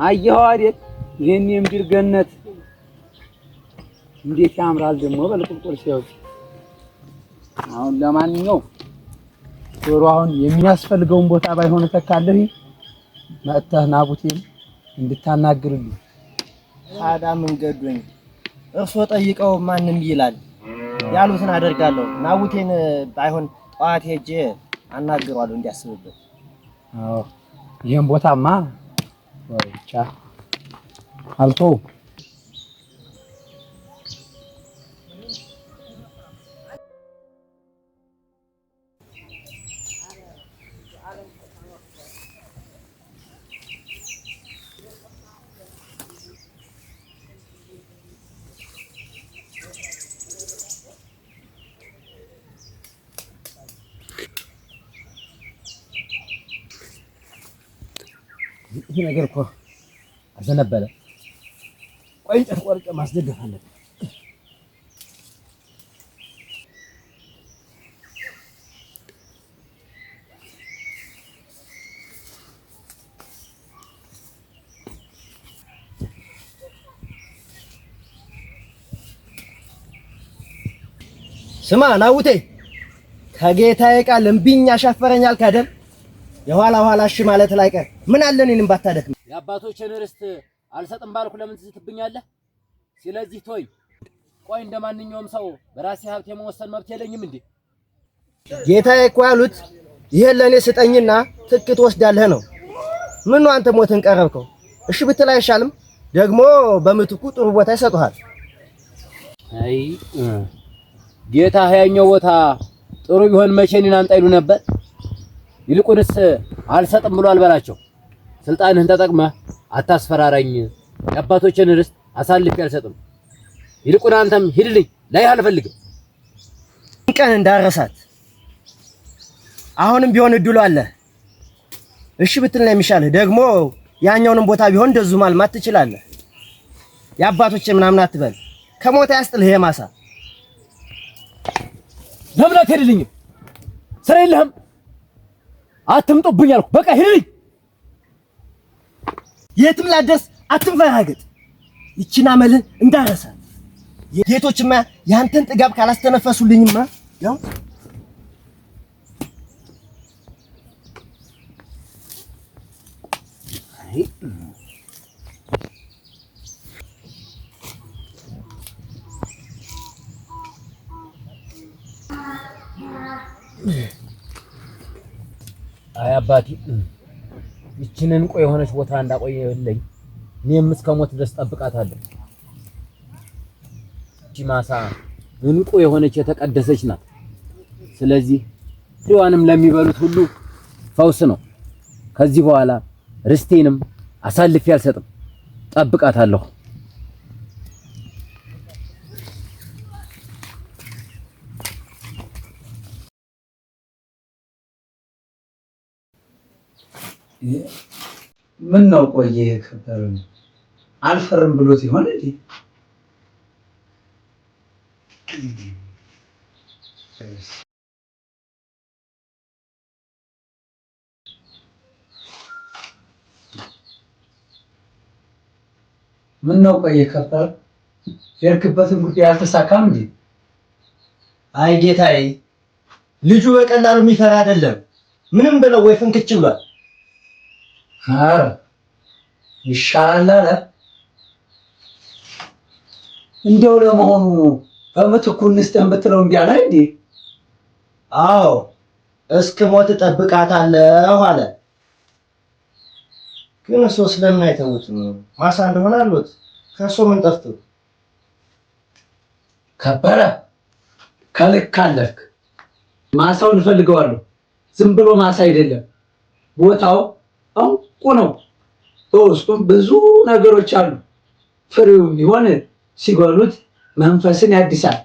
አየኸው አይደል? ይሄን የምድር ገነት እንዴት ያምራል ደግሞ በልቁልቁል ሲያዩት። አሁን ለማንኛውም ዶሮ አሁን የሚያስፈልገውን ቦታ ባይሆን ተካለህ መጥተህ ናቡቴን እንድታናግርልኝ። ታዲያ መንገዱኝ እርሶ ጠይቀው ማንም ይላል ያሉትን አደርጋለሁ። ናቡቴን ባይሆን ጠዋት ሄጄ አናግረዋለሁ እንዲያስብበት። አዎ ይሄን ቦታማ ወይቻ አልፎ ይሄ ነገር እኮ አዘነበለ። ቆይ እንጨት ቆርጬ ማስደገፍ አለብኝ። ስማ ናቡቴ፣ ከጌታዬ ቃል እምቢኝ ያሻፈረኛል ካደል የኋላ ኋላ እሺ ማለት ላይ ቀር ምን አለ እኔንም ባታደክም። የአባቶችን ርስት አልሰጥም ባልኩ ለምን ትስትብኛለህ? ስለዚህ ቶይ ቆይ እንደማንኛውም ሰው በራሴ ሀብት የመወሰን መብት የለኝም እንዴ? ጌታዬ እኮ ያሉት ይሄን ለኔ ስጠኝና ትክት ወስዳለህ ነው። ምን ነው አንተ ሞትን ቀረብከው? እሺ ብትል አይሻልም? ደግሞ በምትኩ ጥሩ ቦታ ይሰጡሃል። አይ ጌታ ያኛው ቦታ ጥሩ ቢሆን መቼ እኔን አንጣ ይሉ ነበር። ይልቁንስ አልሰጥም ብሎ አልበላቸው። ስልጣንህን ተጠቅመህ አታስፈራራኝ። የአባቶችን ርስት አሳልፌ አልሰጥም። ይልቁን አንተም ሂድልኝ፣ ላይ አልፈልግም። ቀን እንዳረሳት አሁንም ቢሆን እድሉ አለ። እሺ ብትል ነው የሚሻልህ። ደግሞ ያኛውንም ቦታ ቢሆን እንደዙ ማልማት ትችላለህ። የአባቶች ምናምን አትበል። ከሞታ ያስጥልህ የማሳ ለምን አትሄድልኝም? ስራ የለህም? አትምጡብኝ አልኩ። በቃ ሂድልኝ። የትም ላደርስ አትንፈራገጥ። ይቺን አመልህን እንዳረሳት። ጌቶችማ ያንተን ጥጋብ ካላስተነፈሱልኝማ ያው አይ አባቴ ይቺን እንቁ የሆነች ቦታ እንዳቆየልኝ እኔም እስከ ሞት ድረስ ጠብቃታለሁ። እቺ ማሳ እንቁ የሆነች የተቀደሰች ናት። ስለዚህ ፍሬዋንም ለሚበሉት ሁሉ ፈውስ ነው። ከዚህ በኋላ ርስቴንም አሳልፌ አልሰጥም፣ ጠብቃታለሁ። ምን ነው ቆየ ከበረን አልፈርም ብሎት ይሆን እንዴ? ምን ነው ቆየ ከበር የርክበትን ጉዳይ አልተሳካም እንዴ? አይ ጌታዬ፣ ልጁ በቀላሉ የሚፈራ አይደለም። ምንም ብለው ወይ ፍንክች ብሏል። አረ ይሻላል አለ። እንደው ለመሆኑ በምትኩ እንስጠን ብትለው እምቢ አለ እንዴ? አዎ እስክሞት እጠብቃታለሁ አለ። ግን እሱ ስለምን አይተውትም? ማሳ እንደሆነ አሉት። ከእሱ ምን ጠፍቶ? ከበረ ከልክ አለፍክ። ማሳውን እፈልገዋለሁ። ዝም ብሎ ማሳ አይደለም፣ ቦታው እንቁ ነው። በውስጡም ብዙ ነገሮች አሉ። ፍሬው ቢሆን ሲበሉት መንፈስን ያድሳል።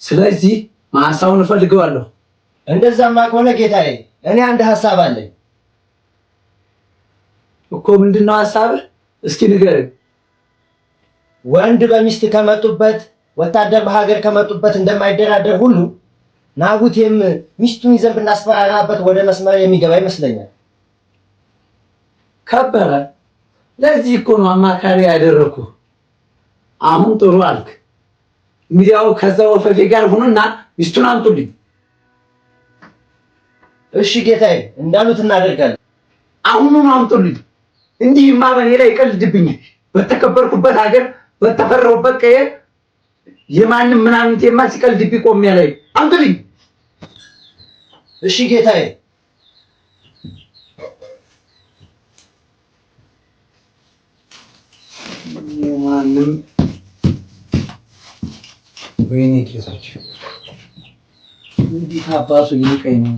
ስለዚህ ማሳውን እፈልገዋለሁ። እንደዛማ ከሆነ ጌታዬ፣ እኔ አንድ ሐሳብ አለኝ። እኮ ምንድነው ሐሳብህ? እስኪ ንገረኝ። ወንድ በሚስት ከመጡበት ወታደር በሀገር ከመጡበት እንደማይደራደር ሁሉ ናቡቴም ሚስቱን ይዘን ብናስፈራራበት ወደ መስመር የሚገባ ይመስለኛል። ከበረ ለዚህ እኮ ነው አማካሪ ያደረኩ። አሁን ጥሩ አልክ። ሚዲያው ከዛ ወፈፌ ጋር ሆኖና ሚስቱን አምጡልኝ። እሺ ጌታዬ፣ እንዳሉት እናደርጋለን። አሁኑን አምጡልኝ። እንዲህማ በኔ ላይ ይቀልድብኛል። በተከበርኩበት ሀገር በተፈራሁበት ቀየ የማንም ምናምንቴማ ሲቀልድብኝ ቆሜ ላይ አምጡልኝ። እሺ ጌታዬ። የማንም ወይኔ ጌታቸው እንዲህ አባቱ ይልቀኝ ነው።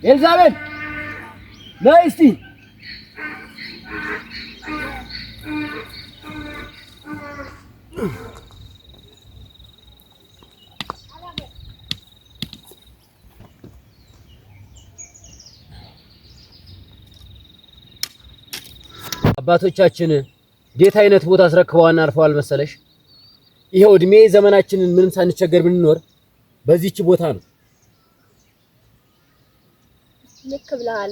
ኤልዛቤል ነይ እስቲ። አባቶቻችን እንዴት አይነት ቦታ አስረክበዋና አርፈዋል መሰለሽ። ይሄው እድሜ ዘመናችንን ምንም ሳንቸገር ብንኖር በዚህች ቦታ ነው። ልክ ብለሃል።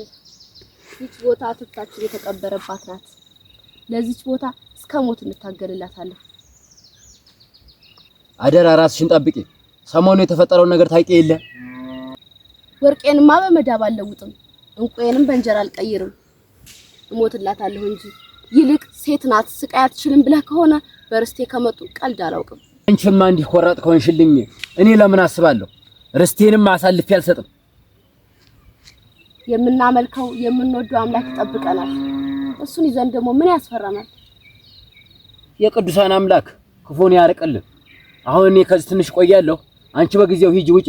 ይህች ቦታ ትብታችን የተቀበረባት ናት። ለዚች ቦታ እስከ ሞት እንታገልላታለን። አደራ ራስሽን ጠብቂ። ሰሞኑ የተፈጠረውን ነገር ታውቂ የለ። ወርቄንማ በመዳብ አልለውጥም፣ እንቁዬንም በእንጀራ አልቀይርም። እሞትላታለሁ እንጂ ይልቅ ሴት ናት ስቃይ አትችልም ብለህ ከሆነ በርስቴ ከመጡ ቀልድ አላውቅም። አንቺማ እንዲህ ቆራጥ ከሆንሽልኝ እኔ ለምን አስባለሁ? ርስቴንም አሳልፌ አልሰጥም። የምናመልከው የምንወደው አምላክ ይጠብቀናል። እሱን ይዘን ደግሞ ምን ያስፈራናል? የቅዱሳን አምላክ ክፉን ያርቅልን። አሁን እኔ ከዚህ ትንሽ ቆያለሁ። አንቺ በጊዜው ሂጂ ውጪ።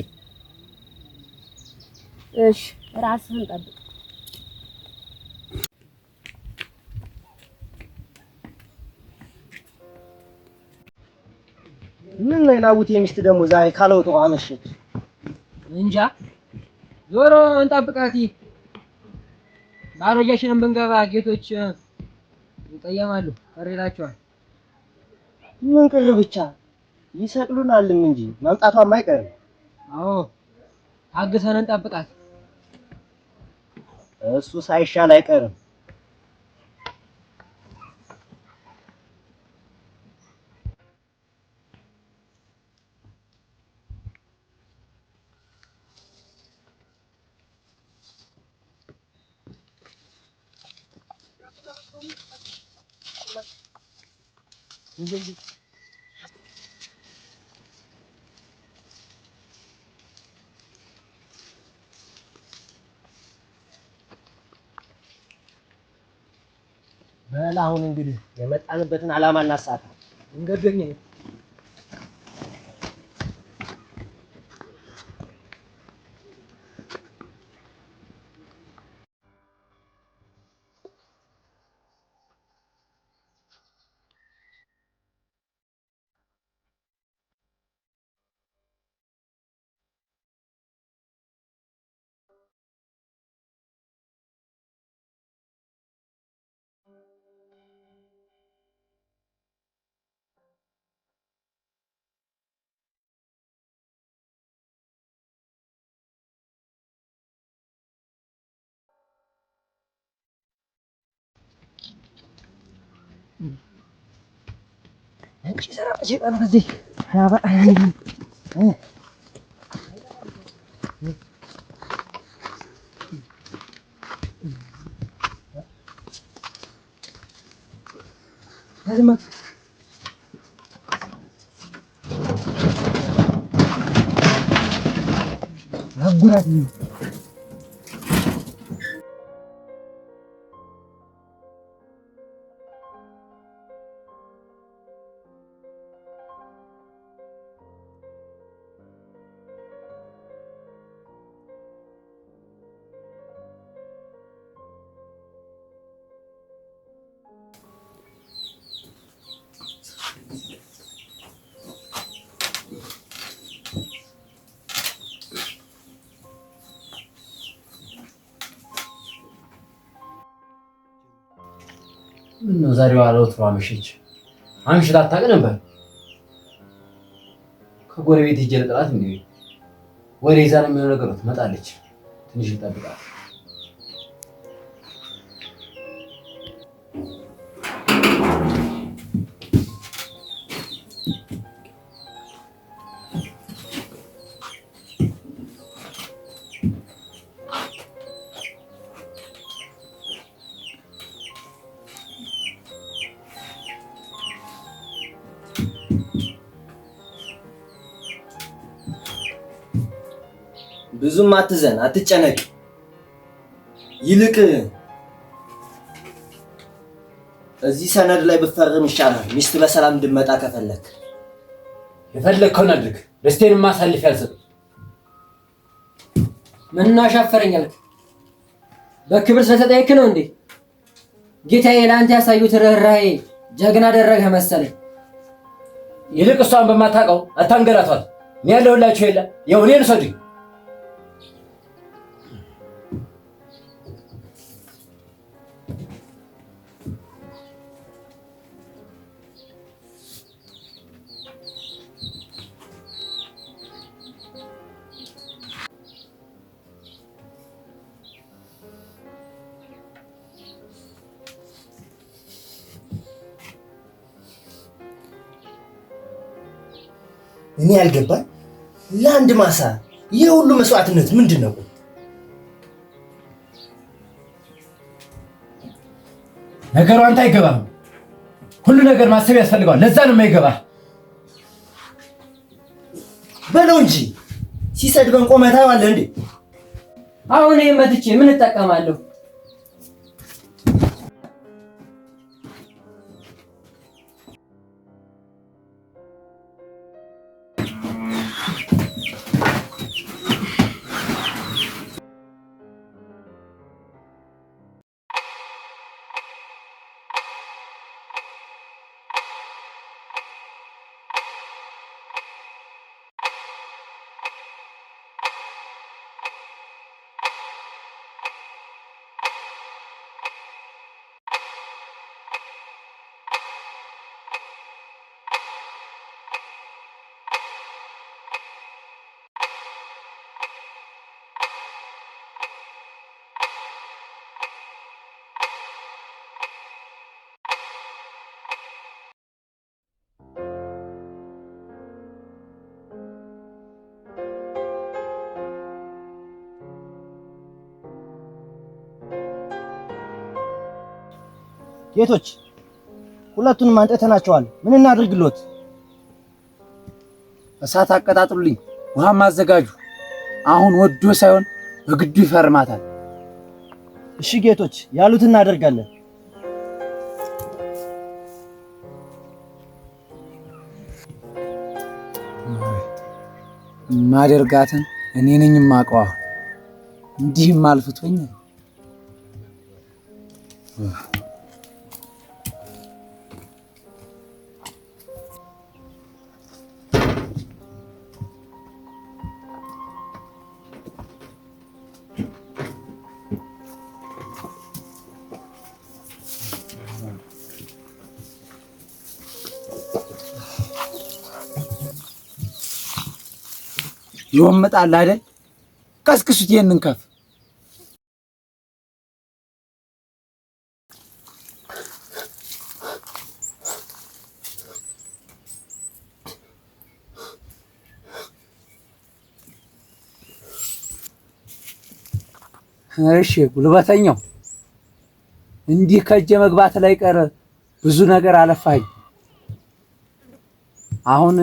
እሺ ራስህን ጠብቅ። ምን ላይ ናቡቴ ሚስት ደግሞ ዛሬ ካለውጡ አመሸች። እንጃ ዞሮ እንጠብቃት። ባሮጃችንን ብንገባ ጌቶች ይቀየማሉ፣ ቀር ይላቸዋል። ምን ቅር ብቻ ይሰቅሉናልም እንጂ መምጣቷም አይቀርም። አዎ ታግሰን እንጠብቃት። እሱ ሳይሻል አይቀርም። በል አሁን እንግዲህ የመጣንበትን ዓላማ እናሳካ። እንገደኝ እንቺ ሰራ ጀቀና ከዚህ ያባ አዝማ አጉራት ነው። ምነው ዛሬው አለውትሮ አመሸች? አምሽታ አታውቅ ነበር? ከጎረቤት ሂጅ ልጥራት እንዴ? ወሬ ይዛ ነው የሚሆነው ነገር ትመጣለች። ትንሽ ልጠብቃት። ብዙም አትዘን፣ አትጨነቅ። ይልቅ እዚህ ሰነድ ላይ ብፈርም ይሻላል። ሚስት በሰላም እንድመጣ ከፈለክ የፈለግከውን አድርግ። ደስቴንም ማሳልፍ ያልሰጥም። ምን አሻፈረኛል? በክብር ስለተጠየቅ ነው እንዴ? ጌታዬ ለአንተ ያሳዩት ርህራሄ ጀግና አደረገ መሰለኝ። ይልቅ እሷን በማታውቀው አታንገላቷት። እኔ ያለሁላችሁ የለ ያው እኔን ሰዱኝ። እኔ ያልገባኝ ለአንድ ማሳ ይህ ሁሉ መስዋዕትነት ምንድን ነው? ነገሩ አንተ አይገባም። ሁሉ ነገር ማሰብ ያስፈልገዋል። ለዛ ነው የማይገባህ። በለው እንጂ ሲሰድበን ቆመህ ታየዋለህ እንዴ? አሁን ይሄን መትቼ ምን እጠቀማለሁ? ጌቶች ሁለቱንም አንጠተናቸዋል። ምን እናድርግሎት? እሳት አቀጣጥሉልኝ፣ ውሃም አዘጋጁ። አሁን ወዶ ሳይሆን በግዱ ይፈርማታል። እሺ ጌቶች ያሉት እናደርጋለን። ማደርጋትን እኔ ነኝ የማውቀዋ። እንዲህም አልፍቶኝ ይወምጣል አይደል? ቀስቅሱት ይሄንን ከፍ። እሺ ጉልበተኛው እንዲህ ከእጄ መግባት ላይ ቀረ ብዙ ነገር አለፋኝ። አሁን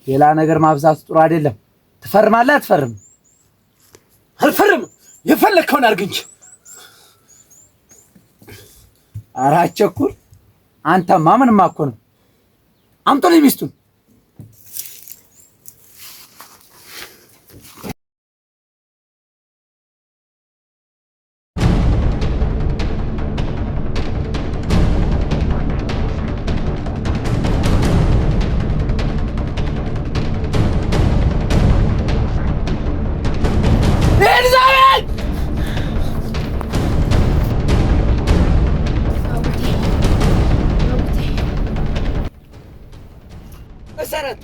ሌላ ነገር ማብዛት ጥሩ አይደለም። ትፈርማለህ አትፈርም? አልፈርም። የፈለግከውን አድርግ እንጂ። ኧረ አትቸኩል። አንተማ ምንም እኮ ነው። አምጦልኝ ሚስቱን። እሰራት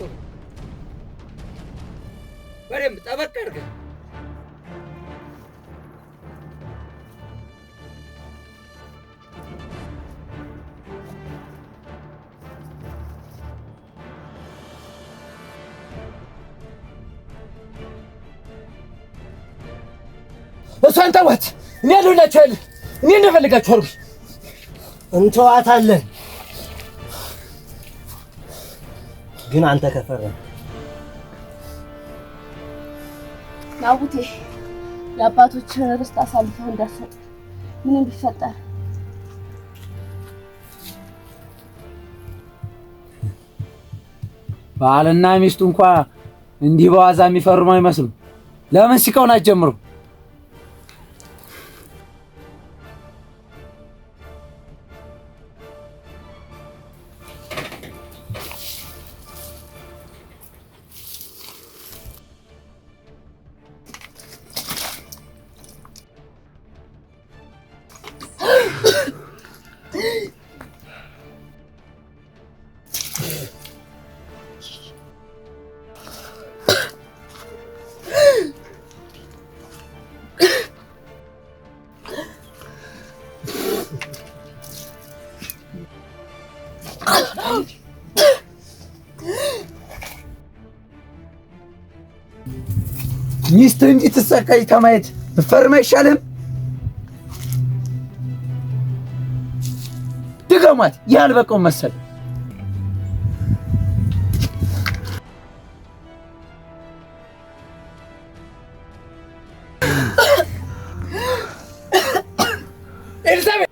በደንብ ጠበቅ አድርገህ እሷን ተዋት። እኔ ያለሁላችኋለሁ። እኔ እንደፈልጋችሁ አድርጉ። እንተዋታለን ግን አንተ ከፈረም ናቡቴ የአባቶችን ርስት አሳልፈህ እንዳትሰጥ ምንም ቢፈጠር። ባልና ሚስቱ እንኳን እንዲህ በዋዛ የሚፈርሙ አይመስሉም። ለምን ሲቀውን አትጀምሩም? ሚስት እንዲህ ትሰቃይ ከማየት ብትፈርም አይሻልም? ድገሟት። ያልበቀው መሰል ኤልሳቤጥ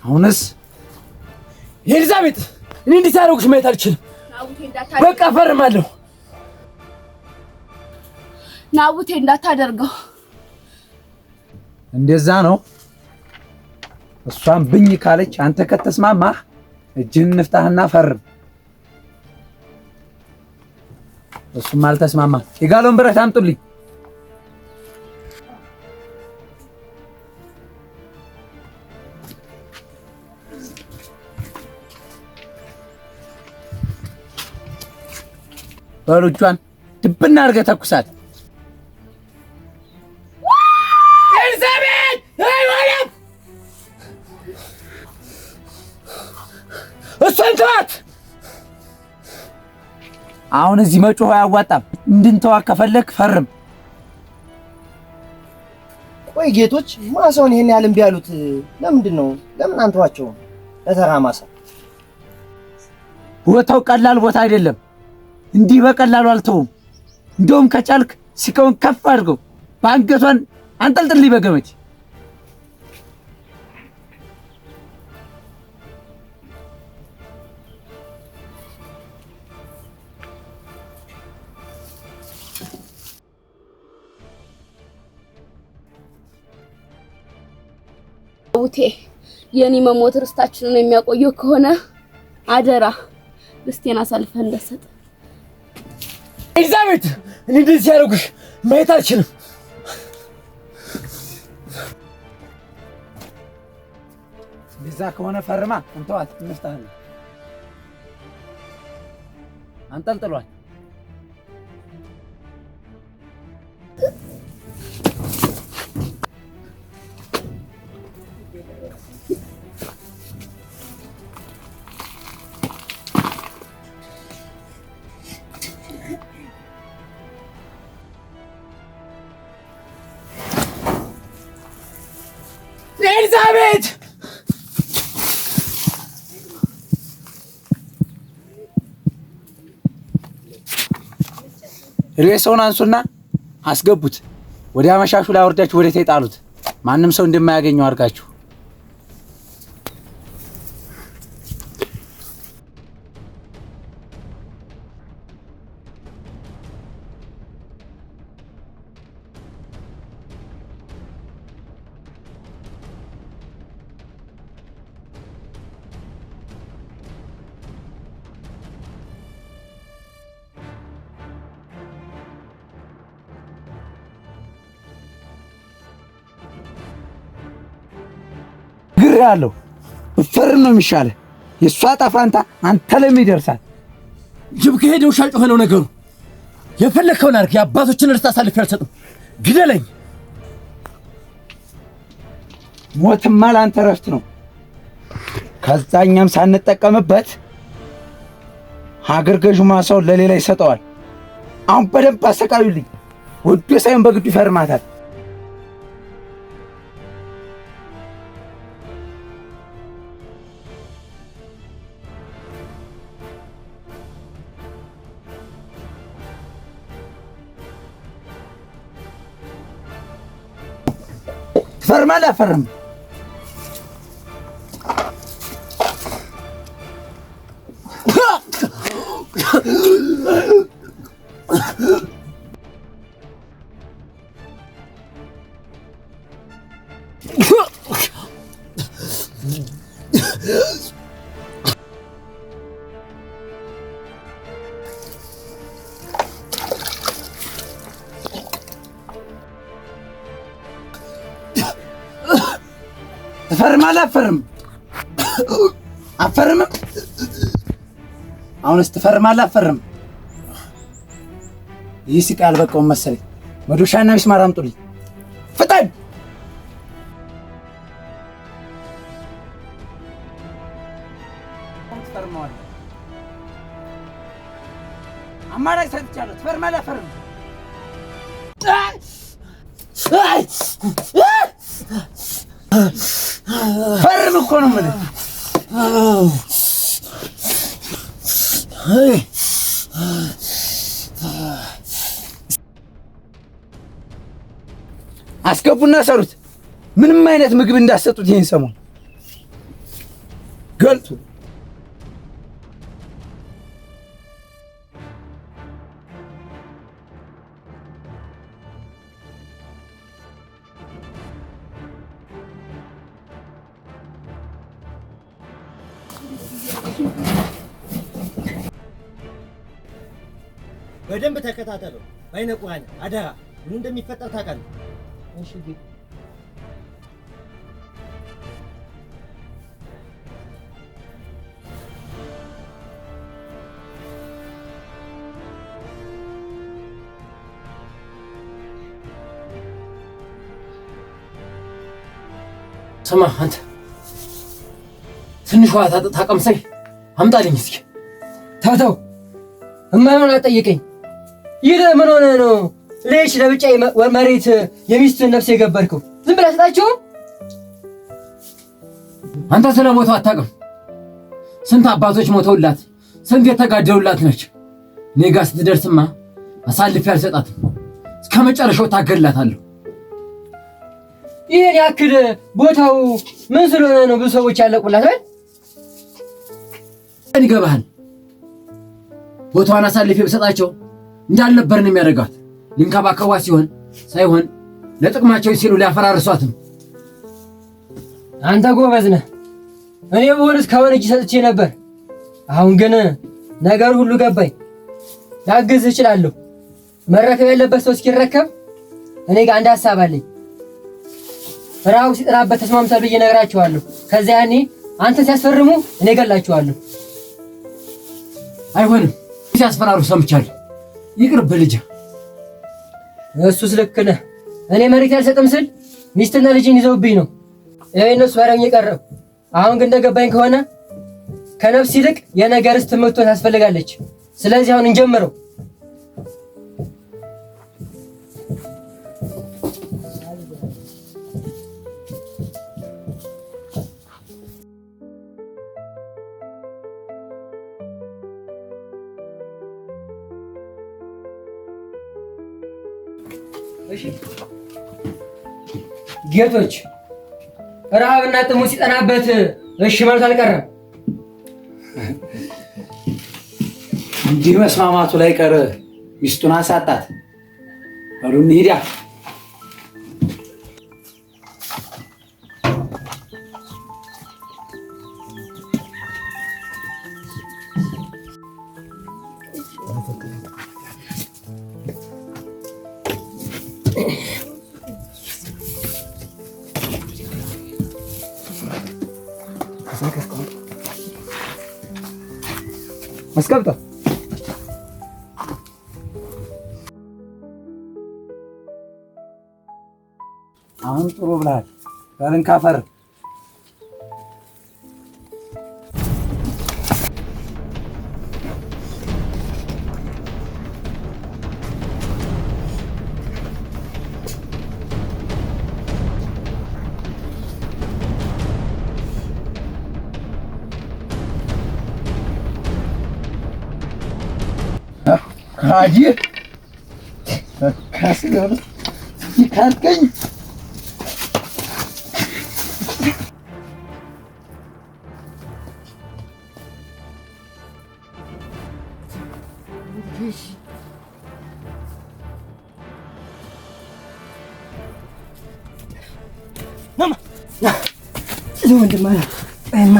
አሁንስ ኤልሳቤጥ እኔ እንዲህ ሳደርጉሽ ማየት አልችልም። በቃ ፈርማለሁ። ናቡቴ እንዳታደርገው። እንደዛ ነው። እሷን ብኝ ካለች አንተ ከተስማማህ እጅህን እንፍታህና ፈርም። እሱም አልተስማማም። የጋለውን ብረት አምጡልኝ። በሉ እጇን ድብና አድርገህ ተኩሳት። ኤልሳቤጥ አይወለም። እሷን ተዋት። አሁን እዚህ መጮህ አያዋጣም። እንድንተዋት ከፈለክ ፈርም። ቆይ ጌቶች ማሳውን ይሄን ያህል እምቢ ያሉት ለምንድን ነው? ለምን አንተዋቸውም? ለተራ ማሳ ቦታው ቀላል ቦታ አይደለም። እንዲህ በቀላሉ አልተውም። እንደውም ከቻልክ ሲከውን ከፍ አድርገው በአንገቷን አንጠልጥልኝ በገመድ። ናቡቴ የኔ መሞት ርስታችንን የሚያቆየው ከሆነ አደራ ርስቴን አሳልፈህ እንዳትሰጥ። ኤልሳቤጥ እኔ እንደዚህ ያደርጉሽ ማየት አልችልም። እንደዛ ከሆነ ፈርማ። እንተዋት፣ እንፍታለን። አንጠልጥሏል። ኤልሳቤጥ ሬሳውን አንሱና አስገቡት። ወደ አመሻሹ ላይ አወርዳችሁ ወደ ተጣሉት። ማንም ሰው እንደማያገኘው አድርጋችሁ። ነግሬሃለሁ። ብትፈርም ነው የሚሻለው። የእሷ ዕጣ ፈንታ አንተ ላይ ይደርሳል። ጅብ ከሄደ ውሻ ጮኸ ነው ነገሩ። የፈለከውን አድርግ። የአባቶችን ርስት አሳልፌ አልሰጥም። ግደለኝ። ሞትማ ለአንተ እረፍት ነው። ከዛ እኛም ሳንጠቀምበት ሀገር ገዥ ማሳውን ለሌላ ይሰጠዋል። አሁን በደንብ አሰቃዩልኝ። ወዶ ሳይሆን በግዱ ይፈርማታል። ትፈርማለህ? አፈርም ትፈርማለህ? አፈርም አፈርም አሁንስ ትፈርማለህ? አፈርም ይህ ሲቃ አልበቃውም መሰለኝ። መዶሻና ሚስማር አምጡልኝ ፍጠን። ትፈርማለህ? አማራጭ ሰጥቻለሁ። ትፈርማለህ? አፈርም ፈርም እኮ ነው የምልህ። አስገቡና ሰሩት። ምንም አይነት ምግብ እንዳሰጡት ይሄን ሰሞን ገልጡ። በደንብ ተከታተለው። በአይነ ቁራኛ አደራ። ምን እንደሚፈጠር ታውቃለህ? እሺ ስማ አንተ ትንሽ ውሃ ታቀምሰኝ አምጣልኝ እስኪ። ተው እማይሆን አትጠይቀኝ። ይህ ምን ሆነ ነው ልጅ ለብቻ መሬት የሚስትን ነፍስ የገበርከው? ዝም ብለህ ስጣቸው። አንተ ስለ ቦታው አታውቅም። ስንት አባቶች ሞተውላት፣ ስንት የተጋደሉላት ነች። እኔ ጋር ስትደርስማ አሳልፌ አልሰጣትም። እስከ መጨረሻው ታገላታለሁ። ይሄን ያክል ቦታው ምን ስለሆነ ነው ብዙ ሰዎች ያለቁላት? ይገባሃል? ቦታዋን አሳልፌ ብሰጣቸው እንዳልነበር ነው የሚያደርጋት። ሊንከባከቧት ሳይሆን ለጥቅማቸው ሲሉ ሊያፈራርሷትም። አንተ ጎበዝ ነህ። እኔ በሆንስ ከሆነ እጅ ሰጥቼ ነበር። አሁን ግን ነገር ሁሉ ገባኝ። ላግዝህ እችላለሁ። መረከብ ያለበት ሰው እስኪረከብ እኔ ጋር አንድ ሀሳብ አለኝ። ራው ሲጥራበት ተስማምተን ብዬ እነግራቸዋለሁ። ከዚያ ያኔ አንተ ሲያስፈርሙ እኔ እገላቸዋለሁ። አይሆንም፣ ሲያስፈራሩ ሰምቻለሁ። ይቅርብህ ልጅ። እሱስ ልክ ነህ። እኔ መሬት ያልሰጥም ስል ሚስትና ልጅን ይዘውብኝ ነው እነሱ ባረኝ የቀረው። አሁን ግን እንደገባኝ ከሆነ ከነፍስ ይልቅ የነገር ርስት ትምህርት ታስፈልጋለች። ስለዚህ አሁን እንጀምረው። ጌቶች ረሃብና ጥሙ ሲጠናበት እሺ ማለት አልቀረም። እንዲህ መስማማቱ ላይ ቀረ ሚስቱን አሳጣት። በሉ እንሂድ። አስቀምጠው። አሁን ጥሩ ብለሃል። በልን ካፈር ካጂ ካስገር ይካርከኝ ማማ ለወንድማ አይማ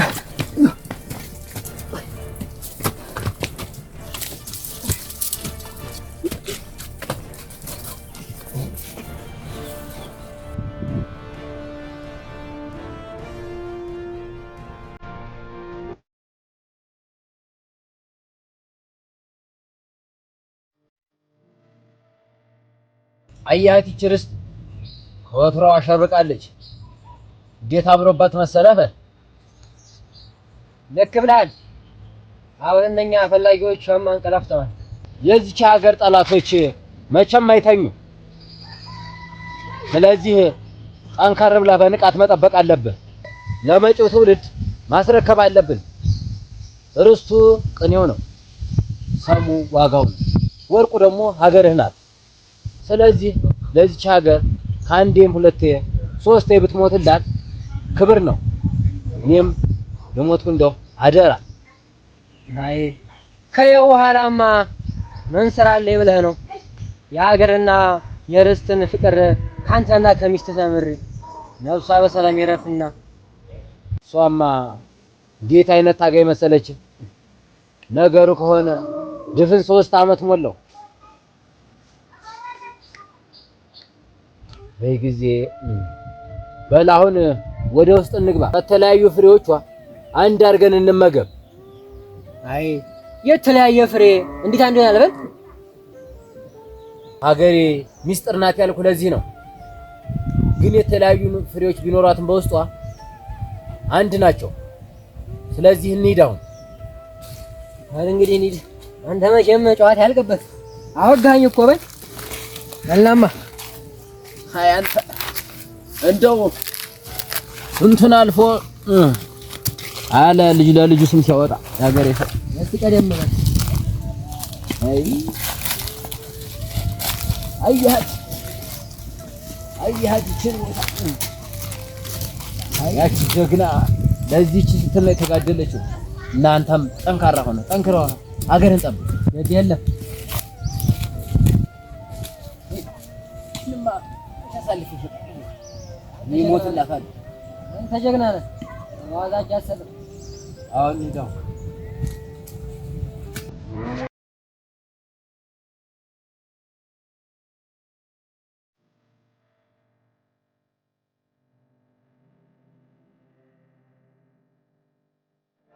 አያት ይችርስ ከወትሮው አሸርቃለች። እንዴት አምሮባት መሰለህ። ልክ ብለሃል። አሁን እነኛ ፈላጊዎች አንቀላፍተዋል። የዚች ሀገር ጠላቶች መቼም አይተኙ። ስለዚህ ጠንከር ብለህ በንቃት መጠበቅ አለብህ። ለመጪው ትውልድ ማስረከብ አለብን። ርስቱ ቅኔው ነው፣ ሰሙ ዋጋው ነው፣ ወርቁ ደግሞ ሀገርህ ናት። ስለዚህ ለዚች ሀገር ከአንዴም ሁለቴ ሶስቴ ብትሞትላት ክብር ነው። እኔም የሞትኩ እንደው አደራ። አይ ከየው በኋላማ ምን ስራ አለ ብለህ ነው? የሀገርና የርስትን ፍቅር ካንተና ከሚስት ተምር ነፍሷ በሰላም ይረፍና። እሷማ እንዴት አይነት ታጋይ መሰለች። ነገሩ ከሆነ ድፍን 3 ዓመት ሞላው። በጊዜ በላሁን ወደ ውስጥ እንግባ። ከተለያዩ ፍሬዎቿ አንድ አድርገን እንመገብ። አይ የተለያየ ፍሬ እንዴት አንድ ይሆናል? በል ሀገሬ ሚስጥር ናት ያልኩ ለዚህ ነው። ግን የተለያዩ ፍሬዎች ቢኖራትም በውስጧ አንድ ናቸው። ስለዚህ እንሂድ። አሁን እንግዲህ እንሂድ። አንተ መቼም ጨዋታ ያልቅበት አወጋኝ እኮ በል መላማ አይ አንተ እንደው እንትን አልፎ አለ ልጅ ለልጁ ስም ሲያወጣ ያገሬ ሰው እስቲ ቀደም በል። አያት ይችል ያቺ ጀግና ለዚህች ስትል ነው የተጋደለችው። እናንተም ጠንካራ ሆነ ጠንክረው ሀገርን ጠብቅ። የት የለም ይሞትላታል። አንተ ጀግና ነህ። ዋዛች አሰለ አሁን እንደው